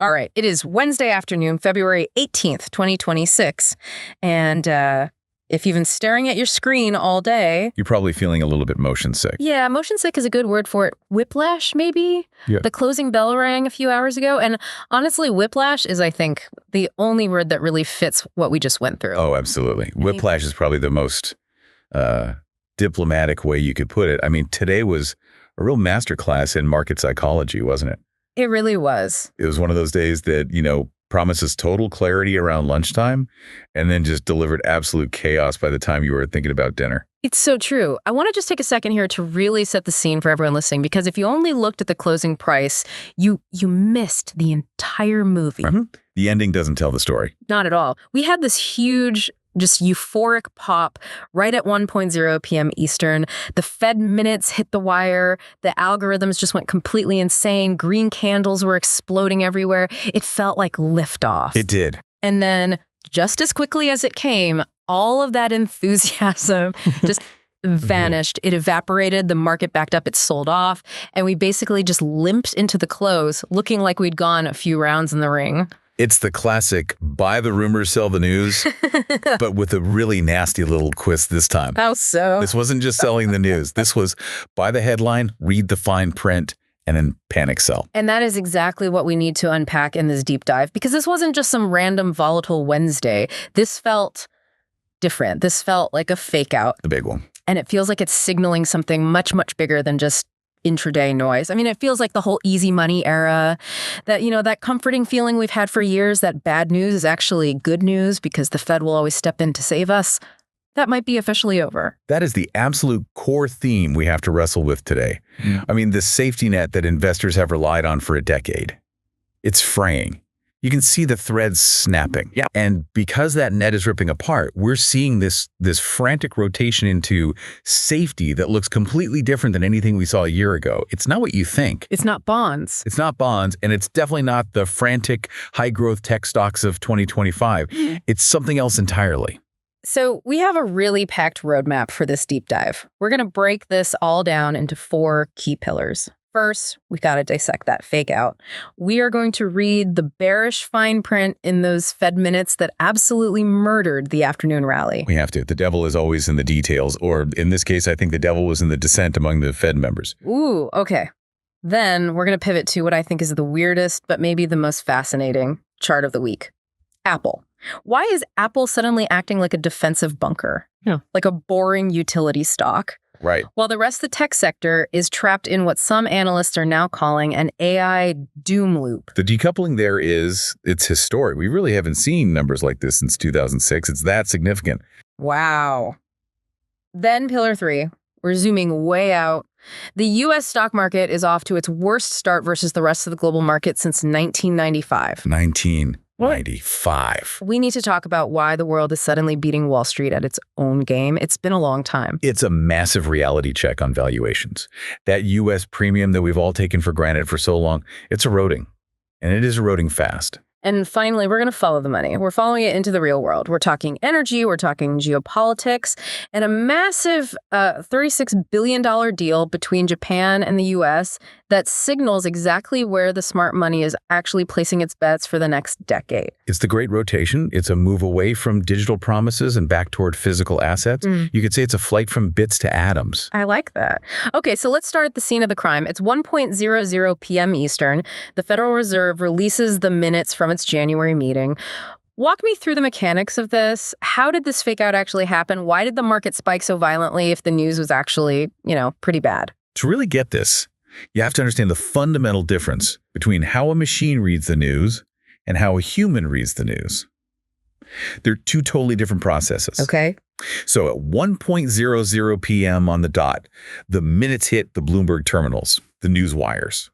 All right. It is Wednesday afternoon, February 18th, 2026. And if you've been staring at your screen all day... You're probably feeling a little bit motion sick. Yeah, motion sick is a good word for it. Whiplash, maybe? Yeah. The closing bell rang a few hours ago. And honestly, whiplash is, I think, the only word that really fits what we just went through. Oh, absolutely. Whiplash is probably the most diplomatic way you could put it. I mean, today was a real masterclass in market psychology, wasn't it? It really was. It was one of those days that, promises total clarity around lunchtime and then just delivered absolute chaos by the time you were thinking about dinner. It's so true. I want to just take a second here to really set the scene for everyone listening, because if you only looked at the closing price, you missed the entire movie. Mm-hmm. The ending doesn't tell the story. Not at all. We had this huge, just euphoric pop right at 1:00 p.m. Eastern. The Fed minutes hit the wire. The algorithms just went completely insane. Green candles were exploding everywhere. It felt like liftoff. It did. And then just as quickly as it came, all of that enthusiasm just vanished. It evaporated. The market backed up. It sold off. And we basically just limped into the close, looking like we'd gone a few rounds in the ring. It's the classic buy the rumors, sell the news, but with a really nasty little twist this time. How so? This wasn't just selling the news. This was buy the headline, read the fine print, and then panic sell. And that is exactly what we need to unpack in this deep dive, because this wasn't just some random volatile Wednesday. This felt different. This felt like a fake out. The big one. And it feels like it's signaling something much, much bigger than just intraday noise. I mean, it feels like the whole easy money era, that, that comforting feeling we've had for years, that bad news is actually good news because the Fed will always step in to save us. That might be officially over. That is the absolute core theme we have to wrestle with today. Yeah. I mean, the safety net that investors have relied on for a decade, it's fraying. You can see the threads snapping. Yeah. And because that net is ripping apart, we're seeing this frantic rotation into safety that looks completely different than anything we saw a year ago. It's not what you think. It's not bonds. It's not bonds, and it's definitely not the frantic high-growth tech stocks of 2025. It's something else entirely. So we have a really packed roadmap for this deep dive. We're going to break this all down into 4 key pillars. First, we got to dissect that fake out. We are going to read the bearish fine print in those Fed minutes that absolutely murdered the afternoon rally. We have to. The devil is always in the details, or in this case, I think the devil was in the dissent among the Fed members. Ooh, okay. Then we're going to pivot to what I think is the weirdest, but maybe the most fascinating chart of the week. Apple. Why is Apple suddenly acting like a defensive bunker? Yeah. Like a boring utility stock? Right. While the rest of the tech sector is trapped in what some analysts are now calling an AI doom loop. The decoupling there it's historic. We really haven't seen numbers like this since 2006. It's that significant. Wow. Then pillar 3, we're zooming way out. The U.S. stock market is off to its worst start versus the rest of the global market since 1995. 1995. We need to talk about why the world is suddenly beating Wall Street at its own game. It's been a long time. It's a massive reality check on valuations. That U.S. premium that we've all taken for granted for so long, it's eroding. And it is eroding fast. And finally, we're going to follow the money. We're following it into the real world. We're talking energy, we're talking geopolitics, and a massive $36 billion deal between Japan and the U.S. that signals exactly where the smart money is actually placing its bets for the next decade. It's the great rotation. It's a move away from digital promises and back toward physical assets. You could say it's a flight from bits to atoms. I like that. Okay, so let's start at the scene of the crime. It's 1:00 p.m. Eastern. The Federal Reserve releases the minutes from its January meeting. Walk me through the mechanics of this. How did this fake out actually happen? Why did the market spike so violently if the news was actually, pretty bad? To really get this, you have to understand the fundamental difference between how a machine reads the news and how a human reads the news. They're 2 totally different processes. Okay. So at 1:00 p.m. on the dot, the minutes hit the Bloomberg terminals, the news wires.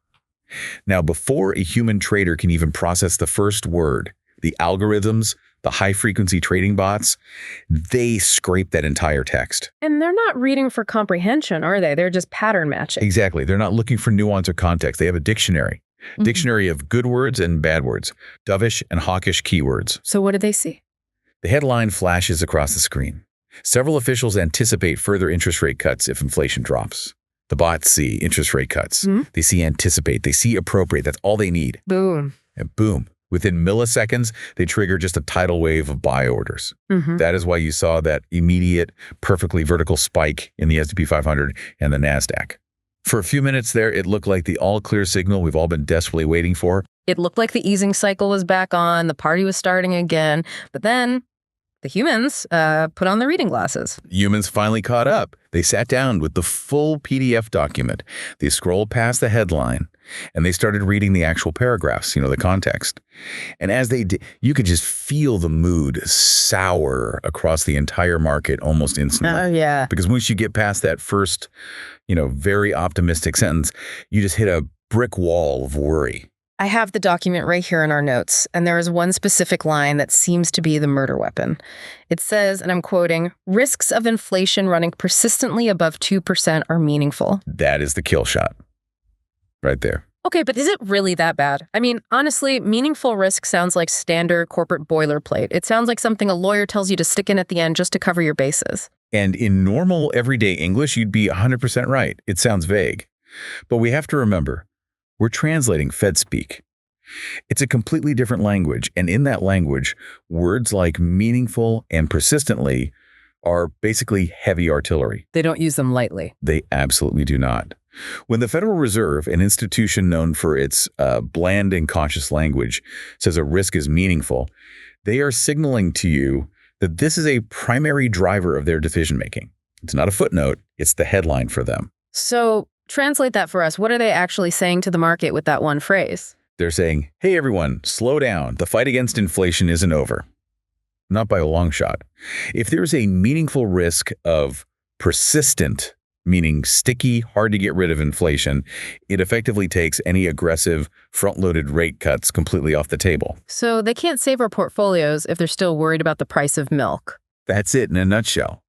Now, before a human trader can even process the first word, the algorithms, the high-frequency trading bots, they scrape that entire text. And they're not reading for comprehension, are they? They're just pattern matching. Exactly. They're not looking for nuance or context. They have a dictionary. Dictionary of good words and bad words, dovish and hawkish keywords. So what did they see? The headline flashes across the screen. Several officials anticipate further interest rate cuts if inflation drops. The bots see interest rate cuts. They see anticipate. They see appropriate. That's all they need. Boom. and boom, within milliseconds, they trigger just a tidal wave of buy orders. That is why you saw that immediate, perfectly vertical spike in the S&P 500 and the Nasdaq. For a few minutes there, it looked like the all-clear signal we've all been desperately waiting for. It looked like the easing cycle was back on, the party was starting again, but then the humans put on their reading glasses. Humans finally caught up. They sat down with the full PDF document. They scrolled past the headline, and they started reading the actual paragraphs, the context. And as they did, you could just feel the mood sour across the entire market almost instantly. Oh, yeah. Because once you get past that first, very optimistic sentence, you just hit a brick wall of worry. I have the document right here in our notes, and there is one specific line that seems to be the murder weapon. It says, and I'm quoting, "Risks of inflation running persistently above 2% are meaningful." That is the kill shot right there. Okay, but is it really that bad? I mean, honestly, meaningful risk sounds like standard corporate boilerplate. It sounds like something a lawyer tells you to stick in at the end just to cover your bases. And in normal, everyday English, you'd be 100% right. It sounds vague. But we have to remember, we're translating Fed speak. It's a completely different language, and in that language, words like meaningful and persistently are basically heavy artillery. They don't use them lightly. They absolutely do not. When the Federal Reserve, an institution known for its bland and cautious language, says a risk is meaningful, they are signaling to you that this is a primary driver of their decision-making. It's not a footnote, it's the headline for them. So translate that for us. What are they actually saying to the market with that one phrase? They're saying, hey, everyone, slow down. The fight against inflation isn't over. Not by a long shot. If there's a meaningful risk of persistent, meaning sticky, hard to get rid of inflation, it effectively takes any aggressive front-loaded rate cuts completely off the table. So they can't save our portfolios if they're still worried about the price of milk. That's it in a nutshell.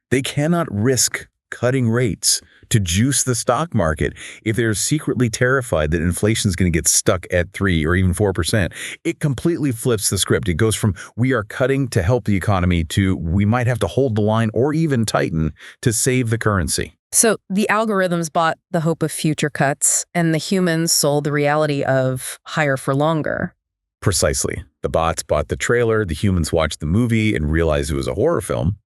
They cannot risk cutting rates to juice the stock market if they're secretly terrified that inflation is going to get stuck at 3 or even 4%. It completely flips the script. It goes from we are cutting to help the economy to we might have to hold the line or even tighten to save the currency. So the algorithms bought the hope of future cuts, and the humans sold the reality of higher for longer. Precisely. The bots bought the trailer, the humans watched the movie and realized it was a horror film.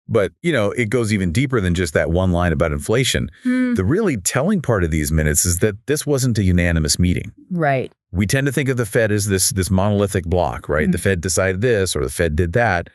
But, it goes even deeper than just that one line about inflation. The really telling part of these minutes is that this wasn't a unanimous meeting. Right. We tend to think of the Fed as this monolithic block, right? The Fed decided this or the Fed did that.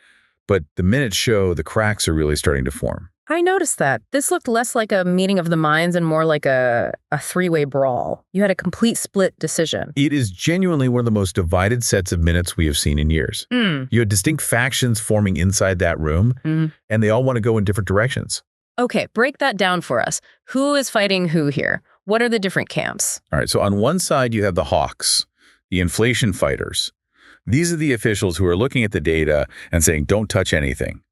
But the minutes show the cracks are really starting to form. I noticed that. This looked less like a meeting of the minds and more like a three-way brawl. You had a complete split decision. It is genuinely one of the most divided sets of minutes we have seen in years. You had distinct factions forming inside that room, and they all want to go in different directions. Okay, break that down for us. Who is fighting who here? What are the different camps? All right, so on one side, you have the hawks, the inflation fighters. These are the officials who are looking at the data and saying, don't touch anything.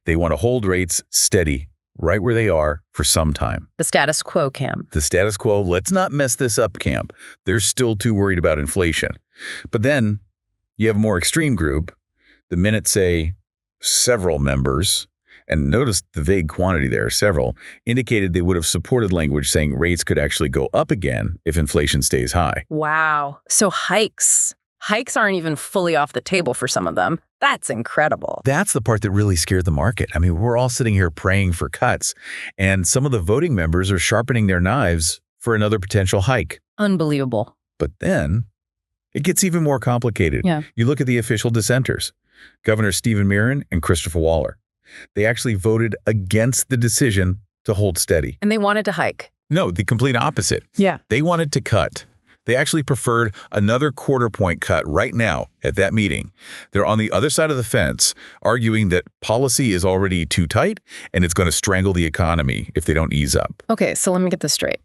They want to hold rates steady right where they are for some time. The status quo camp. The status quo, let's not mess this up camp. They're still too worried about inflation. But then you have a more extreme group. The minutes say several members, and notice the vague quantity there, several, indicated they would have supported language saying rates could actually go up again if inflation stays high. Wow. So hikes. Hikes aren't even fully off the table for some of them. That's incredible. That's the part that really scared the market. I mean, we're all sitting here praying for cuts, and some of the voting members are sharpening their knives for another potential hike. Unbelievable. But then it gets even more complicated. Yeah. You look at the official dissenters, Governor Stephen Mirren and Christopher Waller. They actually voted against the decision to hold steady. And they wanted to hike. No, the complete opposite. Yeah. They wanted to cut. They actually preferred another quarter-point cut right now at that meeting. They're on the other side of the fence, arguing that policy is already too tight and it's going to strangle the economy if they don't ease up. Okay, so let me get this straight.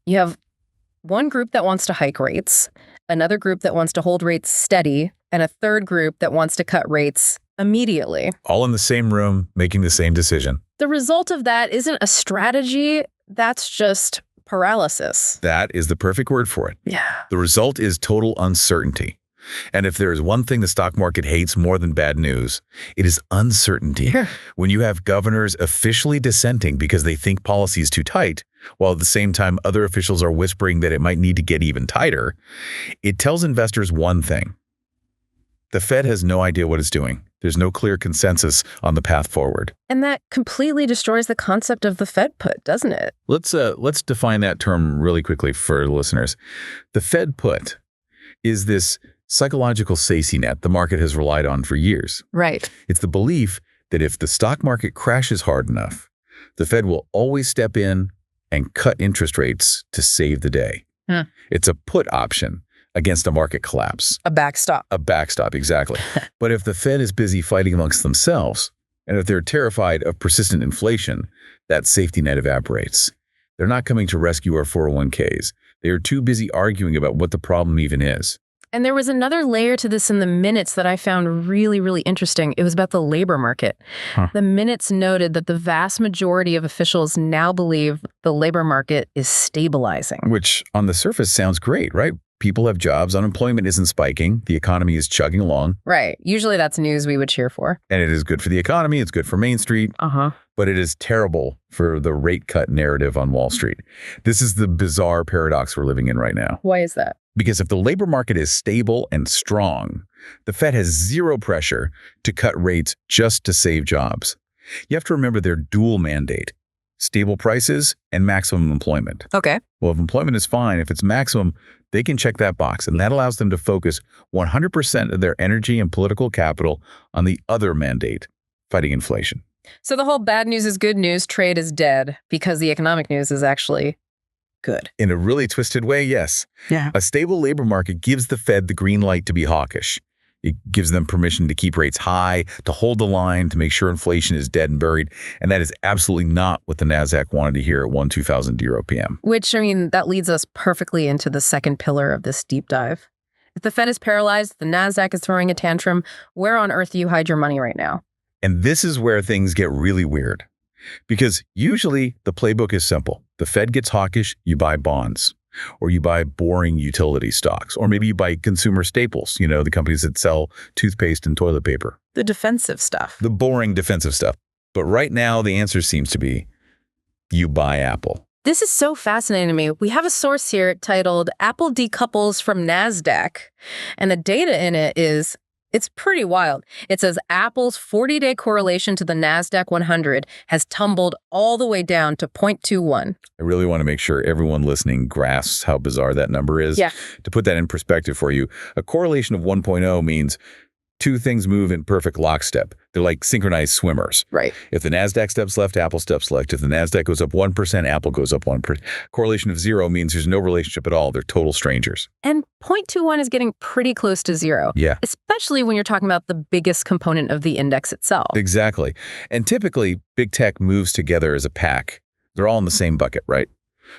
You have one group that wants to hike rates, another group that wants to hold rates steady, and a third group that wants to cut rates immediately. All in the same room, making the same decision. The result of that isn't a strategy, that's just paralysis. That is the perfect word for it. Yeah. The result is total uncertainty. And if there's one thing the stock market hates more than bad news, it is uncertainty. Yeah. When you have governors officially dissenting because they think policy is too tight, while at the same time other officials are whispering that it might need to get even tighter, it tells investors one thing. The Fed has no idea what it's doing. There's no clear consensus on the path forward. And that completely destroys the concept of the Fed put, doesn't it? Let's define that term really quickly for listeners. The Fed put is this psychological safety net the market has relied on for years. Right. It's the belief that if the stock market crashes hard enough, the Fed will always step in and cut interest rates to save the day. It's a put option against a market collapse. A backstop. A backstop, exactly. But if the Fed is busy fighting amongst themselves, and if they're terrified of persistent inflation, that safety net evaporates. They're not coming to rescue our 401ks. They are too busy arguing about what the problem even is. And there was another layer to this in the minutes that I found really, really interesting. It was about the labor market. The minutes noted that the vast majority of officials now believe the labor market is stabilizing. Which on the surface sounds great, right? People have jobs, unemployment isn't spiking, the economy is chugging along. Right. Usually that's news we would cheer for. And it is good for the economy, it's good for Main Street. But it is terrible for the rate cut narrative on Wall Street. This is the bizarre paradox we're living in right now. Why is that? Because if the labor market is stable and strong, the Fed has zero pressure to cut rates just to save jobs. You have to remember their dual mandate: stable prices and maximum employment. Okay. Well, if employment is fine, if it's maximum, they can check that box, and that allows them to focus 100% of their energy and political capital on the other mandate, fighting inflation. So the whole bad news is good news trade is dead because the economic news is actually good. In a really twisted way, yes. Yeah. A stable labor market gives the Fed the green light to be hawkish. It gives them permission to keep rates high, to hold the line, to make sure inflation is dead and buried. And that is absolutely not what the Nasdaq wanted to hear at 1-2000 p.m. Which, I mean, that leads us perfectly into the second pillar of this deep dive. If the Fed is paralyzed, the Nasdaq is throwing a tantrum, where on earth do you hide your money right now? And this is where things get really weird. Because usually the playbook is simple. The Fed gets hawkish, you buy bonds. Or you buy boring utility stocks. Or maybe you buy consumer staples, the companies that sell toothpaste and toilet paper. The defensive stuff. The boring defensive stuff. But right now, the answer seems to be you buy Apple. This is so fascinating to me. We have a source here titled Apple Decouples from Nasdaq. And the data in it it's pretty wild. It says Apple's 40-day correlation to the Nasdaq 100 has tumbled all the way down to 0.21. I really want to make sure everyone listening grasps how bizarre that number is. Yeah. To put that in perspective for you, a correlation of 1.0 means two things move in perfect lockstep. They're like synchronized swimmers. Right. If the Nasdaq steps left, Apple steps left. If the Nasdaq goes up 1%, Apple goes up 1%. Correlation of 0 means there's no relationship at all. They're total strangers. And 0.21 is getting pretty close to 0. Yeah. Especially when you're talking about the biggest component of the index itself. Exactly. And typically, big tech moves together as a pack. They're all in the same bucket, right?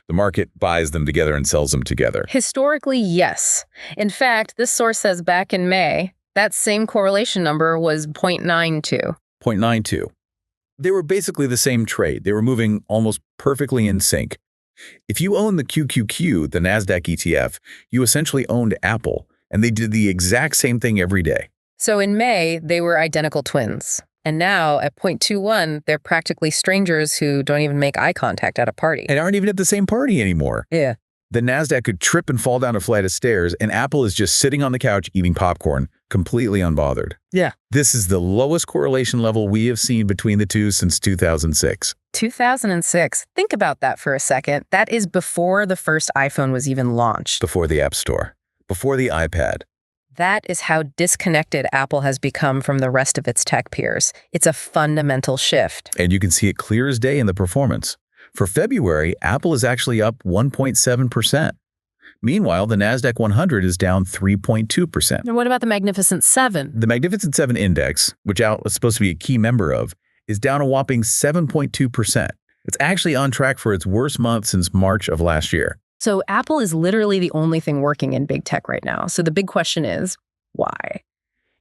The market buys them together and sells them together. Historically, yes. In fact, this source says back in May, that same correlation number was 0.92. 0.92. They were basically the same trade. They were moving almost perfectly in sync. If you own the QQQ, the Nasdaq ETF, you essentially owned Apple, and they did the exact same thing every day. So in May, they were identical twins. And now at 0.21, they're practically strangers who don't even make eye contact at a party. And aren't even at the same party anymore. Yeah. The Nasdaq could trip and fall down a flight of stairs, and Apple is just sitting on the couch eating popcorn, completely unbothered. Yeah. This is the lowest correlation level we have seen between the two since 2006. 2006. Think about that for a second. That is before the first iPhone was even launched. Before the App Store. Before the iPad. That is how disconnected Apple has become from the rest of its tech peers. It's a fundamental shift. And you can see it clear as day in the performance. For February, Apple is actually up 1.7%. Meanwhile, the Nasdaq 100 is down 3.2%. And what about the Magnificent Seven? The Magnificent Seven Index, which Apple is supposed to be a key member of, is down a whopping 7.2%. It's actually on track for its worst month since March of last year. So Apple is literally the only thing working in big tech right now. So the big question is, why?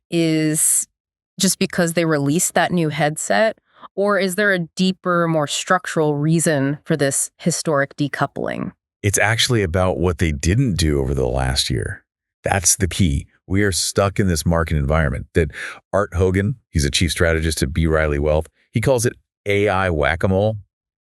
Is just because they released that new headset? Or is there a deeper, more structural reason for this historic decoupling? It's actually about what they didn't do over the last year. That's the key. We are stuck in this market environment that Art Hogan, he's a chief strategist at B. Riley Wealth, he calls it AI whack-a-mole.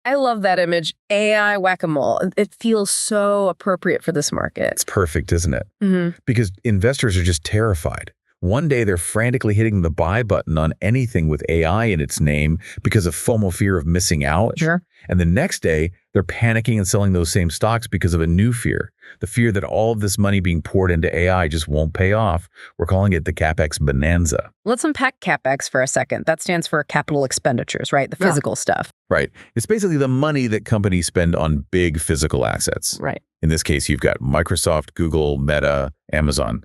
I love that image, AI whack-a-mole. It feels so appropriate for this market. It's perfect, isn't it? Because investors are just terrified. One day they're frantically hitting the buy button on anything with AI in its name because of FOMO, fear of missing out. Sure. And the next day they're panicking and selling those same stocks because of a new fear. The fear that all of this money being poured into AI just won't pay off. We're calling it the CapEx bonanza. Let's unpack CapEx for a second. That stands for capital expenditures, right? The physical stuff. Right. It's basically the money that companies spend on big physical assets. Right. In this case, you've got Microsoft, Google, Meta, Amazon.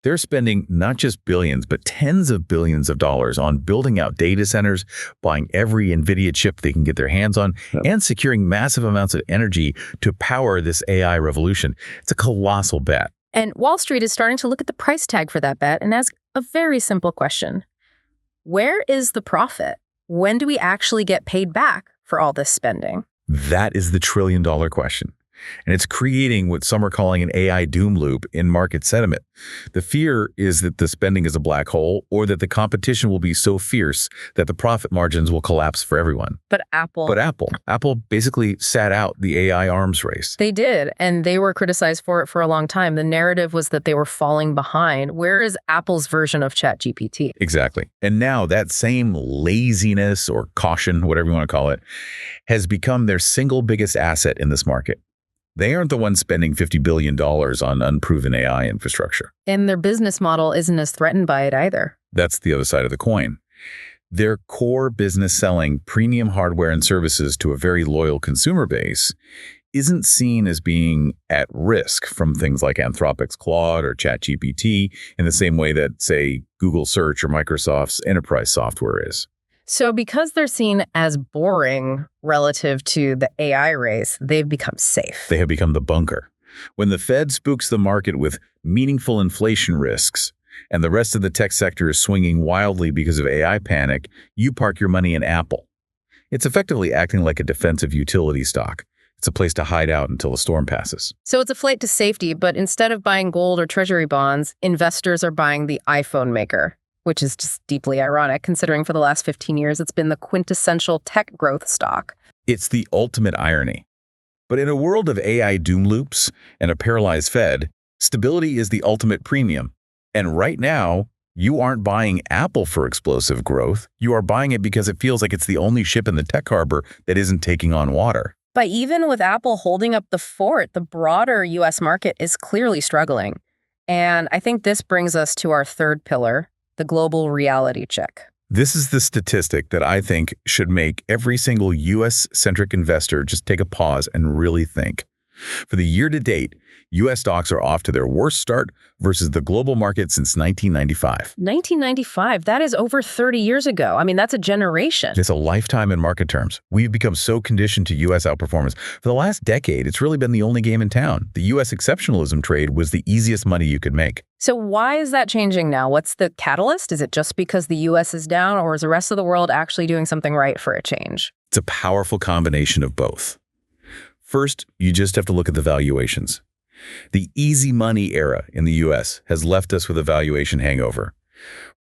They're spending not just billions, but tens of billions of dollars on building out data centers, buying every NVIDIA chip they can get their hands on, and securing massive amounts of energy to power this AI revolution. It's a colossal bet. And Wall Street is starting to look at the price tag for that bet and ask a very simple question. Where is the profit? When do we actually get paid back for all this spending? That is the trillion-dollar question. And it's creating what some are calling an AI doom loop in market sentiment. The fear is that the spending is a black hole or that the competition will be so fierce that the profit margins will collapse for everyone. But Apple basically sat out the AI arms race. They did, and they were criticized for it for a long time. The narrative was that they were falling behind. Where is Apple's version of ChatGPT? Exactly. And now that same laziness or caution, whatever you want to call it, has become their single biggest asset in this market. They aren't the ones spending $50 billion on unproven AI infrastructure. And their business model isn't as threatened by it either. That's the other side of the coin. Their core business selling premium hardware and services to a very loyal consumer base isn't seen as being at risk from things like Anthropic's Claude or ChatGPT in the same way that, say, Google Search or Microsoft's enterprise software is. So because they're seen as boring relative to the AI race, they've become safe. They have become the bunker. When the Fed spooks the market with meaningful inflation risks and the rest of the tech sector is swinging wildly because of AI panic, you park your money in Apple. It's effectively acting like a defensive utility stock. It's a place to hide out until the storm passes. So it's a flight to safety, but instead of buying gold or treasury bonds, investors are buying the iPhone maker, which is just deeply ironic considering for the last 15 years it's been the quintessential tech growth stock. It's the ultimate irony. But in a world of AI doom loops and a paralyzed Fed, stability is the ultimate premium. And right now, you aren't buying Apple for explosive growth. You are buying it because it feels like it's the only ship in the tech harbor that isn't taking on water. But even with Apple holding up the fort, the broader U.S. market is clearly struggling. And I think this brings us to our third pillar, the global reality check. This is the statistic that I think should make every single U.S.-centric investor just take a pause and really think. For the year to date, U.S. stocks are off to their worst start versus the global market since 1995. 1995, that is over 30 years ago. I mean, that's a generation. It's a lifetime in market terms. We've become so conditioned to U.S. outperformance. For the last decade, it's really been the only game in town. The U.S. exceptionalism trade was the easiest money you could make. So why is that changing now? What's the catalyst? Is it just because the U.S. is down, or is the rest of the world actually doing something right for a change? It's a powerful combination of both. First, you just have to look at the valuations. The easy money era in the U.S. has left us with a valuation hangover.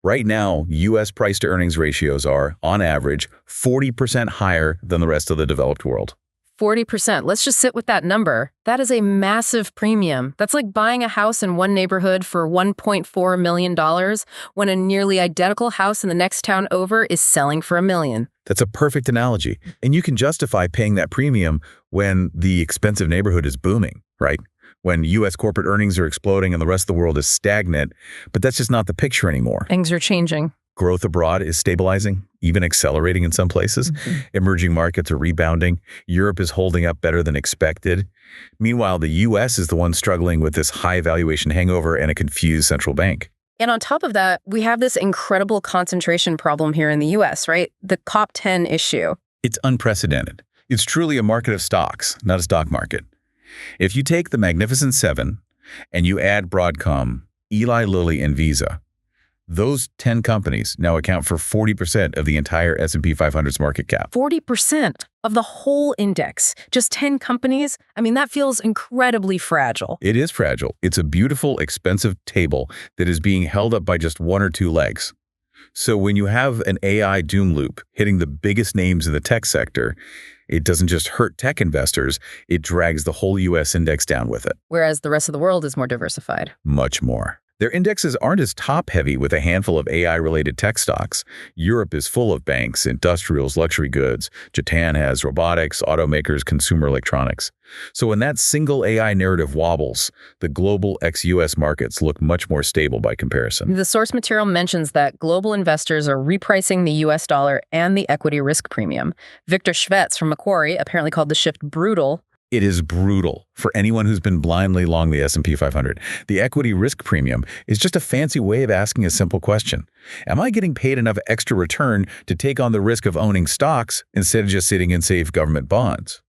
Right now, U.S. price-to-earnings ratios are, on average, 40% higher than the rest of the developed world. 40%. Let's just sit with that number. That is a massive premium. That's like buying a house in one neighborhood for $1.4 million when a nearly identical house in the next town over is selling for $1 million. That's a perfect analogy. And you can justify paying that premium when the expensive neighborhood is booming, right? When U.S. corporate earnings are exploding and the rest of the world is stagnant. But that's just not the picture anymore. Things are changing. Growth abroad is stabilizing, even accelerating in some places. Emerging markets are rebounding. Europe is holding up better than expected. Meanwhile, the U.S. is the one struggling with this high valuation hangover and a confused central bank. And on top of that, we have this incredible concentration problem here in the U.S., right? The COP10 issue. It's unprecedented. It's truly a market of stocks, not a stock market. If you take the Magnificent Seven and you add Broadcom, Eli Lilly, and Visa, Those 10 companies now account for 40% of the entire S&P 500's market cap. 40% of the whole index. Just 10 companies? I mean, that feels incredibly fragile. It is fragile. It's a beautiful, expensive table that is being held up by just one or two legs. So when you have an AI doom loop hitting the biggest names in the tech sector, it doesn't just hurt tech investors, it drags the whole U.S. index down with it. Whereas the rest of the world is more diversified. Much more. Their indexes aren't as top-heavy with a handful of AI-related tech stocks. Europe is full of banks, industrials, luxury goods. Japan has robotics, automakers, consumer electronics. So when that single AI narrative wobbles, the global ex-US markets look much more stable by comparison. The source material mentions that global investors are repricing the US dollar and the equity risk premium. Victor Schvetz from Macquarie apparently called the shift brutal. It is brutal for anyone who's been blindly long the S&P 500. The equity risk premium is just a fancy way of asking a simple question. Am I getting paid enough extra return to take on the risk of owning stocks instead of just sitting in safe government bonds?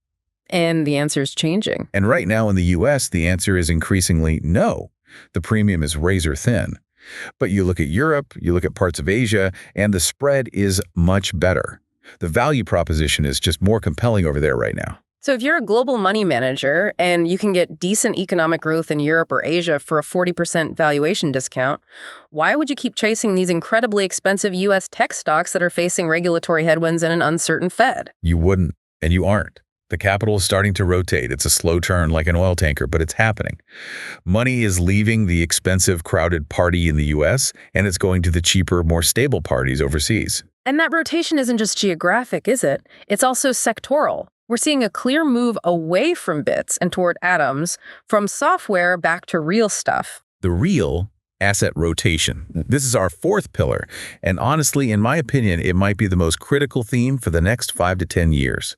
And the answer is changing. And right now in the U.S., the answer is increasingly no. The premium is razor thin. But you look at Europe, you look at parts of Asia, and the spread is much better. The value proposition is just more compelling over there right now. So if you're a global money manager and you can get decent economic growth in Europe or Asia for a 40% valuation discount, why would you keep chasing these incredibly expensive U.S. tech stocks that are facing regulatory headwinds and an uncertain Fed? You wouldn't, and you aren't. The capital is starting to rotate. It's a slow turn like an oil tanker, but it's happening. Money is leaving the expensive, crowded party in the U.S., and it's going to the cheaper, more stable parties overseas. And that rotation isn't just geographic, is it? It's also sectoral. We're seeing a clear move away from bits and toward atoms, from software back to real stuff. The real asset rotation. This is our fourth pillar, and honestly, in my opinion, it might be the most critical theme for the next 5 to 10 years.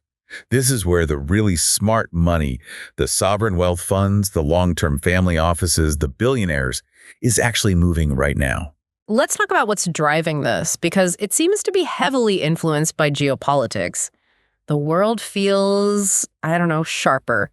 This is where the really smart money, the sovereign wealth funds, the long-term family offices, the billionaires, is actually moving right now. Let's talk about what's driving this, because it seems to be heavily influenced by geopolitics. The world feels, sharper,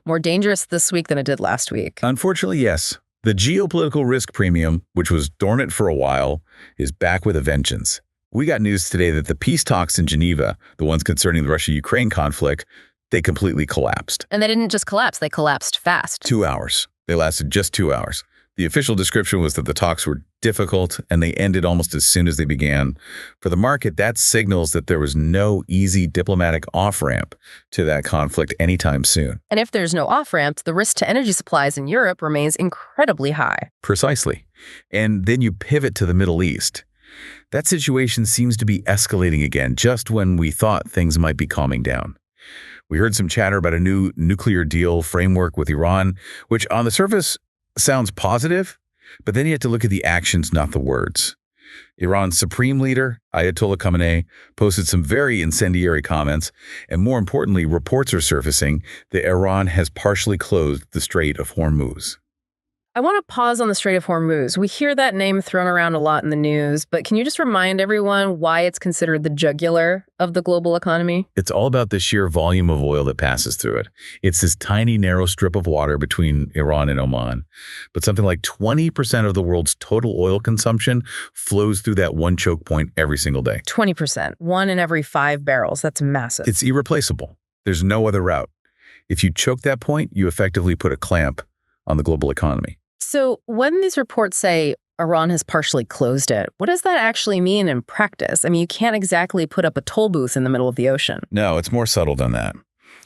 more dangerous this week than it did last week. Unfortunately, yes. The geopolitical risk premium, which was dormant for a while, is back with a vengeance. We got news today that the peace talks in Geneva, the ones concerning the Russia-Ukraine conflict, they completely collapsed. And they didn't just collapse, they collapsed fast. 2 hours. They lasted just 2 hours. The official description was that the talks were difficult and they ended almost as soon as they began. For the market, that signals that there was no easy diplomatic off-ramp to that conflict anytime soon. And if there's no off-ramp, the risk to energy supplies in Europe remains incredibly high. Precisely. And then you pivot to the Middle East. That situation seems to be escalating again, just when we thought things might be calming down. We heard some chatter about a new nuclear deal framework with Iran, which on the surface sounds positive, but then you have to look at the actions, not the words. Iran's supreme leader, Ayatollah Khamenei, posted some very incendiary comments, and more importantly, reports are surfacing that Iran has partially closed the Strait of Hormuz. I want to pause on the Strait of Hormuz. We hear that name thrown around a lot in the news, but can you just remind everyone why it's considered the jugular of the global economy? It's all about the sheer volume of oil that passes through it. It's this tiny, narrow strip of water between Iran and Oman. But something like 20% of the world's total oil consumption flows through that one choke point every single day. 20%, 1 in every 5 barrels. That's massive. It's irreplaceable. There's no other route. If you choke that point, you effectively put a clamp on the global economy. So when these reports say Iran has partially closed it, what does that actually mean in practice? I mean, you can't exactly put up a toll booth in the middle of the ocean. No, it's more subtle than that.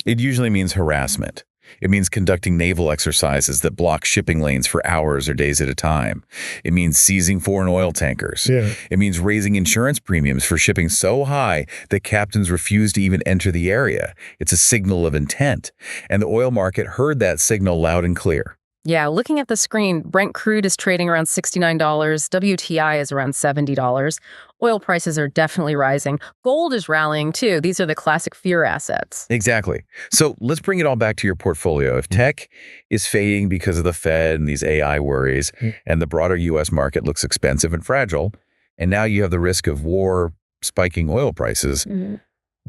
It usually means harassment. It means conducting naval exercises that block shipping lanes for hours or days at a time. It means seizing foreign oil tankers. It means raising insurance premiums for shipping so high that captains refuse to even enter the area. It's a signal of intent. And the oil market heard that signal loud and clear. Yeah, looking at the screen, Brent crude is trading around $69, WTI is around $70. Oil prices are definitely rising. Gold is rallying too. These are the classic fear assets. Exactly. So let's bring it all back to your portfolio. If tech is fading because of the Fed and these AI worries, and the broader U.S. market looks expensive and fragile, and now you have the risk of war spiking oil prices,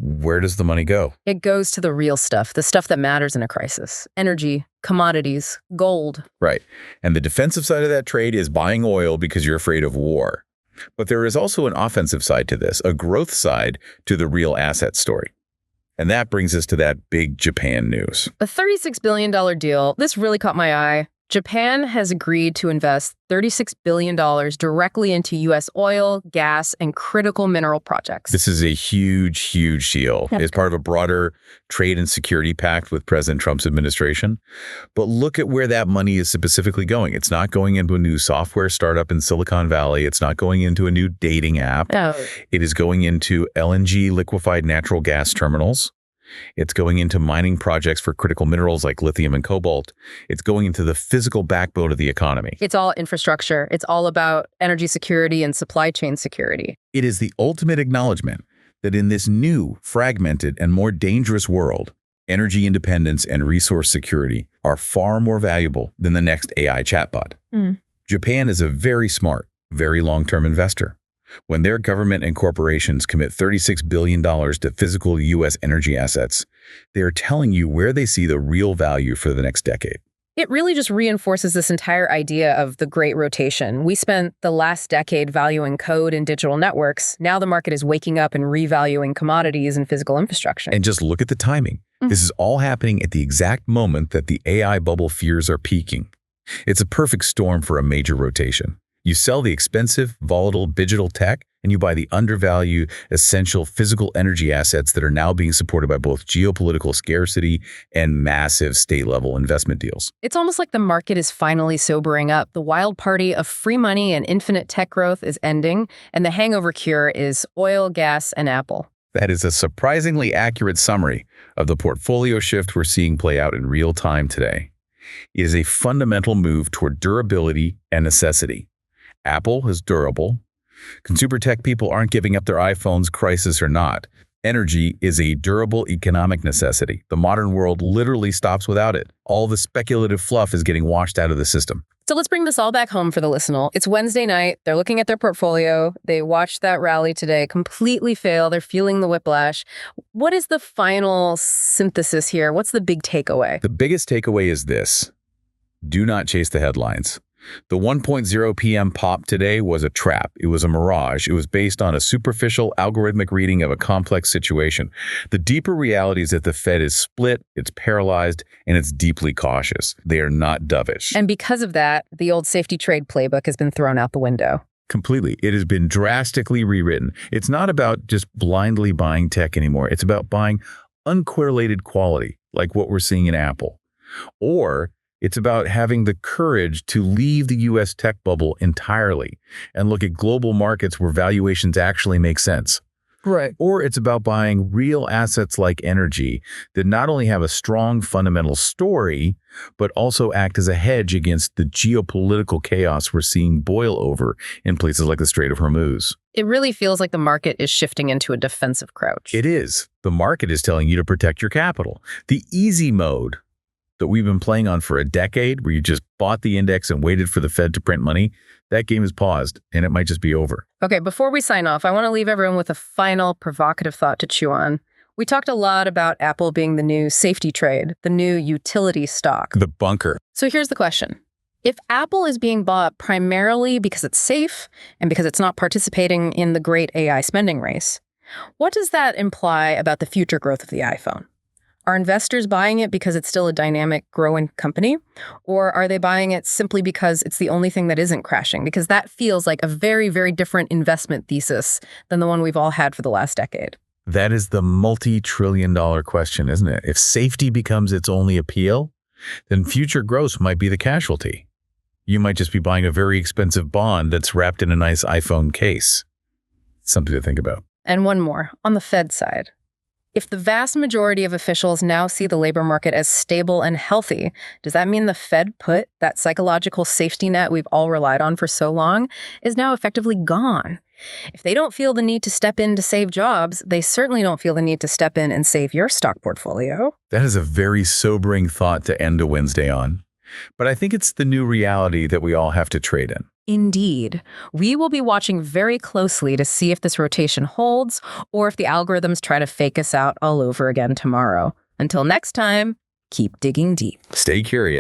where does the money go? It goes to the real stuff, the stuff that matters in a crisis. Energy, commodities, gold. Right. And the defensive side of that trade is buying oil because you're afraid of war. But there is also an offensive side to this, a growth side to the real asset story. And that brings us to that big Japan news. A $36 billion deal. This really caught my eye. Japan has agreed to invest $36 billion directly into U.S. oil, gas, and critical mineral projects. This is a huge, huge deal. Yep. It's part of a broader trade and security pact with President Trump's administration. But look at where that money is specifically going. It's not going into a new software startup in Silicon Valley. It's not going into a new dating app. Oh. It is going into LNG, liquefied natural gas terminals. It's going into mining projects for critical minerals like lithium and cobalt. It's going into the physical backbone of the economy. It's all infrastructure. It's all about energy security and supply chain security. It is the ultimate acknowledgement that in this new, fragmented, and more dangerous world, energy independence and resource security are far more valuable than the next AI chatbot. Japan is a very smart, very long-term investor. When their government and corporations commit $36 billion to physical U.S. energy assets, they are telling you where they see the real value for the next decade. It really just reinforces this entire idea of the Great Rotation. We spent the last decade valuing code and digital networks. Now the market is waking up and revaluing commodities and physical infrastructure. And just look at the timing. This is all happening at the exact moment that the AI bubble fears are peaking. It's a perfect storm for a major rotation. You sell the expensive, volatile digital tech, and you buy the undervalued, essential physical energy assets that are now being supported by both geopolitical scarcity and massive state-level investment deals. It's almost like the market is finally sobering up. The wild party of free money and infinite tech growth is ending, and the hangover cure is oil, gas, and Apple. That is a surprisingly accurate summary of the portfolio shift we're seeing play out in real time today. It is a fundamental move toward durability and necessity. Apple is durable. Consumer tech people aren't giving up their iPhones, crisis or not. Energy is a durable economic necessity. The modern world literally stops without it. All the speculative fluff is getting washed out of the system. So let's bring this all back home for the listener. It's Wednesday night. They're looking at their portfolio. They watched that rally today completely fail. They're feeling the whiplash. What is the final synthesis here? What's the big takeaway? The biggest takeaway is this. Do not chase the headlines. The 1.0 p.m. pop today was a trap. It was a mirage. It was based on a superficial algorithmic reading of a complex situation. The deeper reality is that the Fed is split, it's paralyzed, and it's deeply cautious. They are not dovish. And because of that, the old safety trade playbook has been thrown out the window. Completely. It has been drastically rewritten. It's not about just blindly buying tech anymore. It's about buying uncorrelated quality, like what we're seeing in Apple. Or it's about having the courage to leave the U.S. tech bubble entirely and look at global markets where valuations actually make sense. Right. Or it's about buying real assets like energy that not only have a strong fundamental story, but also act as a hedge against the geopolitical chaos we're seeing boil over in places like the Strait of Hormuz. It really feels like the market is shifting into a defensive crouch. It is. The market is telling you to protect your capital. The easy mode that we've been playing on for a decade, where you just bought the index and waited for the Fed to print money, that game is paused, and it might just be over. Okay, before we sign off, I want to leave everyone with a final provocative thought to chew on. We talked a lot about Apple being the new safety trade, the new utility stock. The bunker. So here's the question. If Apple is being bought primarily because it's safe and because it's not participating in the great AI spending race, what does that imply about the future growth of the iPhone? Are investors buying it because it's still a dynamic, growing company? Or are they buying it simply because it's the only thing that isn't crashing? Because that feels like a very, very different investment thesis than the one we've all had for the last decade. That is the multi-trillion-dollar question, isn't it? If safety becomes its only appeal, then future growth might be the casualty. You might just be buying a very expensive bond that's wrapped in a nice iPhone case. Something to think about. And one more, on the Fed side. If the vast majority of officials now see the labor market as stable and healthy, does that mean the Fed put that psychological safety net we've all relied on for so long is now effectively gone? If they don't feel the need to step in to save jobs, they certainly don't feel the need to step in and save your stock portfolio. That is a very sobering thought to end a Wednesday on. But I think it's the new reality that we all have to trade in. Indeed. We will be watching very closely to see if this rotation holds or if the algorithms try to fake us out all over again tomorrow. Until next time, keep digging deep. Stay curious.